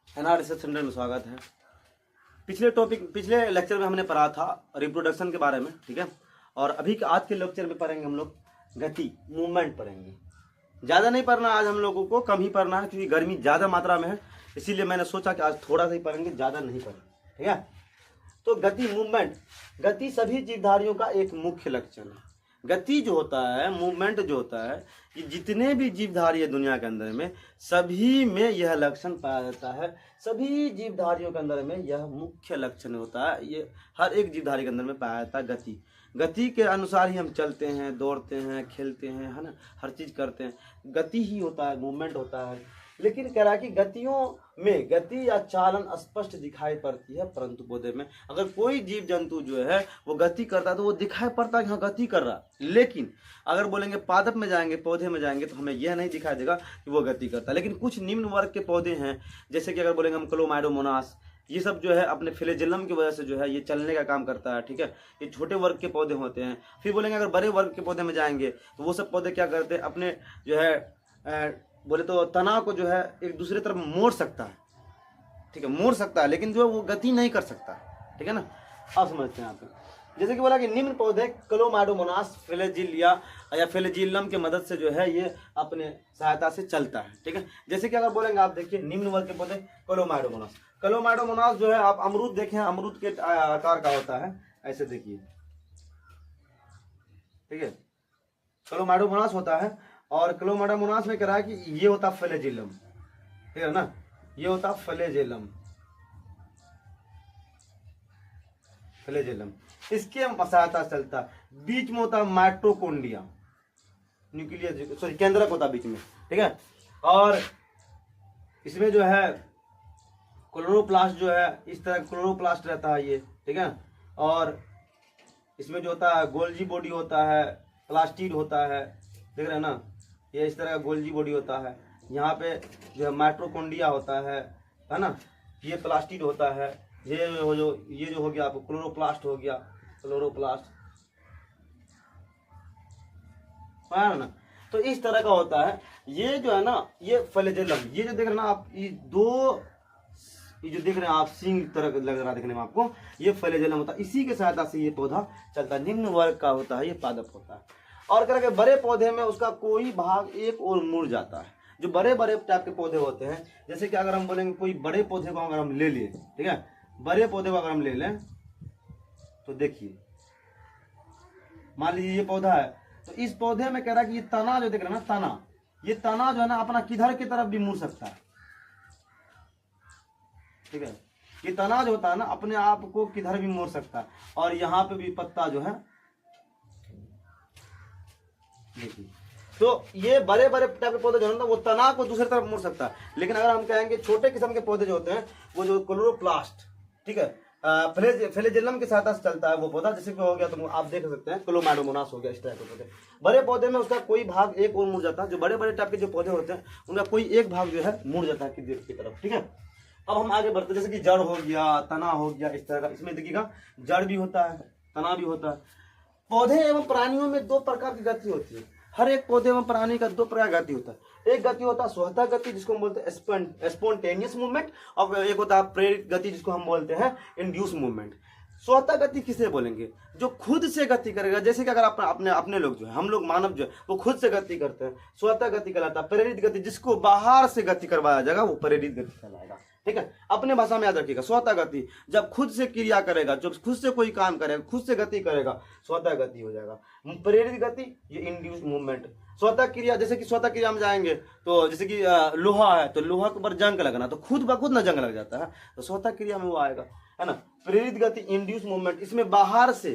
NR research centre में स्वागत है। पिछले लेक्चर में हमने पढ़ा था रिप्रोडक्शन के बारे में, ठीक है। और अभी आज के लेक्चर में पढ़ेंगे हम लोग गति, मूवमेंट पढ़ेंगे। ज़्यादा नहीं पढ़ना आज हम लोगों को, कम ही पढ़ना है क्योंकि गर्मी ज़्यादा मात्रा में है, इसीलिए मैंने सोचा कि आज थोड़ा सा ही पढ़ेंगे, ज़्यादा नहीं पढ़ेंगे, ठीक है। तो गति, मूवमेंट, गति सभी जीवधारियों का एक मुख्य लक्षण है। गति जो होता है, मूवमेंट जो होता है, कि जितने भी जीवधारी है दुनिया के अंदर में, सभी में यह लक्षण पाया जाता है। सभी जीवधारियों के अंदर में यह मुख्य लक्षण होता है। ये हर एक जीवधारी के अंदर में पाया जाता है गति। गति के अनुसार ही हम चलते हैं, दौड़ते हैं, खेलते हैं, है ना, हर चीज़ करते हैं। गति ही होता है, मूवमेंट होता है। लेकिन कह रहा है कि गतियों में गति या चालन स्पष्ट दिखाई पड़ती है, परंतु पौधे में अगर कोई जीव जंतु जो है वो गति करता है तो वो दिखाई पड़ता है कि हाँ गति कर रहा है। लेकिन अगर बोलेंगे पादप में जाएंगे, पौधे में जाएंगे, तो हमें यह नहीं दिखाई देगा कि वो गति करता है। लेकिन कुछ निम्न वर्ग के पौधे हैं, जैसे कि अगर बोलेंगे हम क्लोमाइडोमोनास, ये सब जो है अपने फ्लैजेलम की वजह से जो है ये चलने का काम करता है, ठीक है। ये छोटे वर्ग के पौधे होते हैं। फिर बोलेंगे अगर बड़े वर्ग के पौधे में जाएंगे तो वो सब पौधे क्या करते हैं, अपने जो है बोले तो तना को जो है एक दूसरे तरफ मोड़ सकता है, ठीक है, मोड़ सकता है, लेकिन जो है वो गति नहीं कर सकता, ठीक है ना। अब समझते हैं यहाँ पे, जैसे कि बोला कि निम्न पौधे क्लोमाइडोमोनास फ्लैजिलिया या फ्लैजिलम के मदद से जो है ये अपने सहायता से चलता है, ठीक है। जैसे कि अगर बोलेंगे आप देखिए निम्न वर्ग के पौधे क्लोमाइडोमोनास, क्लोमाइडोमोनास जो है आप अमरूद देखें, अमरूद के आकार का होता है, ऐसे देखिए, ठीक है, क्लोमाइडोमोनास होता है। और क्लोमाइडोमोनास में कह रहा है कि ये होता फ्लैजिलम, ठीक है ना, ये होता फ्लैजिलम, फ्लैजिलम इसके सहायता से चलता है। बीच में होता माइटोकॉन्ड्रिया, न्यूक्लियस, सॉरी केंद्रक होता बीच में, ठीक है। और इसमें जो है क्लोरोप्लास्ट जो है इस तरह क्लोरोप्लास्ट रहता है ये, ठीक है। और इसमें जो होता है गोल्जी बॉडी होता है, प्लास्टिड होता है, देख रहे हैं ना, ये इस तरह का गोल्जी बॉडी होता है। यहाँ पे जो है माइटोकॉन्ड्रिया होता है ना, ये प्लास्टिड होता है। ये जो हो गया आपको क्लोरोप्लास्ट हो गया, क्लोरोप्लास्ट है ना। तो इस तरह का होता है। ये जो है ना, ये फ्लैजेलम, ये जो देख रहे हैं ना आप, ये जो देख रहे हैं आप सींग तरह का लग रहा है देखने में आपको, ये फ्लैजेलम होता है। इसी के सहायता से ये पौधा चलता है। निम्न वर्ग का होता है, ये पादप होता है। और करके बड़े पौधे में उसका कोई भाग एक और मुड़ जाता है। जो बड़े बड़े टाइप के पौधे होते हैं, जैसे कि अगर हम बोलेंगे कोई बड़े पौधे को अगर हम ले लें, ठीक है, बड़े पौधे को अगर हम ले लें तो देखिए, मान लीजिए ये पौधा है, तो इस पौधे में कह रहा है कि ये तना जो देख रहे हैं ना, तना, ये तना जो है ना अपना किधर की तरफ भी मुड़ सकता है, ठीक है। ये तना जो होता है ना अपने आप को किधर भी मोड़ सकता है। और यहाँ पे भी पत्ता जो है देखिए, तो ये बड़े बड़े टाइप के पौधे जो है ना वो तना को दूसरी तरफ मोड़ सकता है। लेकिन अगर हम कहेंगे छोटे किस्म के पौधे जो होते हैं वो जो क्लोरोप्लास्ट, ठीक है, फ्लैजेलम की सहायता से चलता है वो पौधा, जैसे कि हो गया तो आप देख सकते हैं क्लोमाइडोमोनास हो गया, इस तरह के पौधे। बड़े पौधे में उसका कोई भाग एक और मुड़ जाता है। जो बड़े बड़े टाइप के जो पौधे होते हैं उनका कोई एक भाग जो है मुड़ जाता है की तरफ, ठीक है। अब हम आगे बढ़ते, जैसे कि जड़ हो गया, तना हो गया, इस तरह का। इसमें देखिएगा जड़ भी होता है, तना भी होता है। पौधे एवं प्राणियों में दो प्रकार की गति होती है। हर एक पौधे एवं प्राणी का दो प्रकार गति होता है। एक गति होता है स्वतः गति, जिसको हम बोलते हैं स्पॉन्टेनियस मूवमेंट, और एक होता है प्रेरित गति, जिसको हम बोलते हैं इंड्यूस मूवमेंट। स्वतः गति किसे बोलेंगे? जो खुद से गति करेगा। जैसे कि अगर अपने लोग जो है, हम लोग मानव जो है वो खुद से गति करते हैं, स्वतः गति कहलाता है। प्रेरित गति, जिसको बाहर से गति करवाया जाएगा वो प्रेरित गति कहलाएगा, ठीक है। अपने भाषा में याद रखिएगा, स्वतः गति जब खुद से क्रिया करेगा, जब खुद से कोई काम करेगा, खुद से गति करेगा, स्वतः गति हो जाएगा। प्रेरित गति ये इंड्यूस मूवमेंट। स्वतः क्रिया, जैसे कि स्वतः क्रिया में जाएंगे तो जैसे कि लोहा है तो लोहा के ऊपर जंग लगना, तो खुद ब खुद ना जंग लग जाता है, तो स्वतः क्रिया में वो आएगा, है ना। प्रेरित गति इंड्यूस मूवमेंट, इसमें बाहर से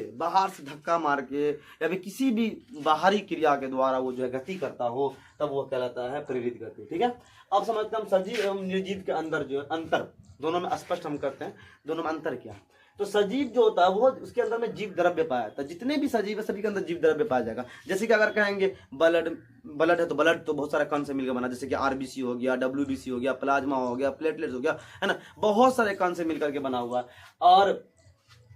धक्का मार के या फिर किसी भी बाहरी क्रिया के द्वारा वो जो है गति करता हो, तब वो कहलाता है प्रेरित गति, ठीक है। अब समझते हैं हम सजीव एवं निर्जीव के अंदर जो अंतर, दोनों में स्पष्ट हम करते हैं दोनों में अंतर क्या है। तो सजीव जो होता है वो उसके अंदर में जीव द्रव्य पाया जाता है। जितने भी सजीव है सभी के अंदर जीव द्रव्य पाया जाएगा। जैसे कि अगर कहेंगे ब्लड है तो ब्लड तो बहुत सारा कण से मिलकर बना, जैसे कि आरबीसी हो गया, डब्ल्यूबीसी हो गया, प्लाज्मा हो गया, प्लेटलेट्स हो गया, है ना, बहुत सारे कण से मिलकर के बना हुआ है। और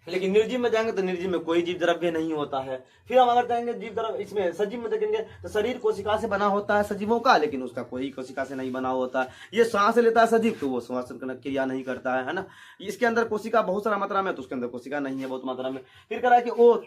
लेकिन निर्जीव में जाएंगे तो निर्जीव में कोई जीव द्रव्य नहीं होता है। फिर हम अगर जाएंगे जीव द्रव्य, इसमें सजीव में देखेंगे तो शरीर कोशिका से बना होता है सजीवों का, लेकिन उसका कोई कोशिका से नहीं बना होता है। ये सांस लेता है सजीव तो वो श्वास क्रिया नहीं करता है ना। इसके अंदर कोशिका बहुत सारा मात्रा में, तो उसके अंदर कोशिका नहीं है बहुत मात्रा में। फिर कह रहा है कि वो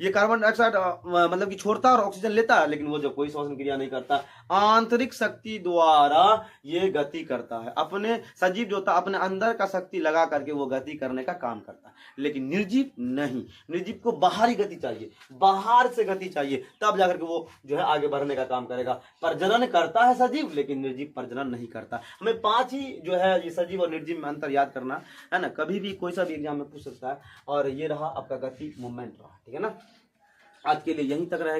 ये कार्बन डाइऑक्साइड मतलब कि छोड़ता है और ऑक्सीजन लेता है, लेकिन वो जो कोई श्वसन क्रिया नहीं करता। आंतरिक शक्ति द्वारा ये गति करता है। अपने सजीव जो होता है अपने अंदर का शक्ति लगा करके वो गति करने का काम करता है, लेकिन निर्जीव नहीं। निर्जीव को बाहरी गति चाहिए, बाहर से गति चाहिए, तब जाकर के वो जो है आगे बढ़ने का काम करेगा। प्रजनन करता है सजीव, लेकिन निर्जीव प्रजनन नहीं करता। हमें 5 ही जो है ये सजीव और निर्जीव में अंतर याद करना है ना। कभी भी कोई सा भी एग्जाम में पूछ सकता है। और ये रहा आपका गति मूवमेंट रहा, ठीक है ना। आज के लिए यहीं तक रहेगा।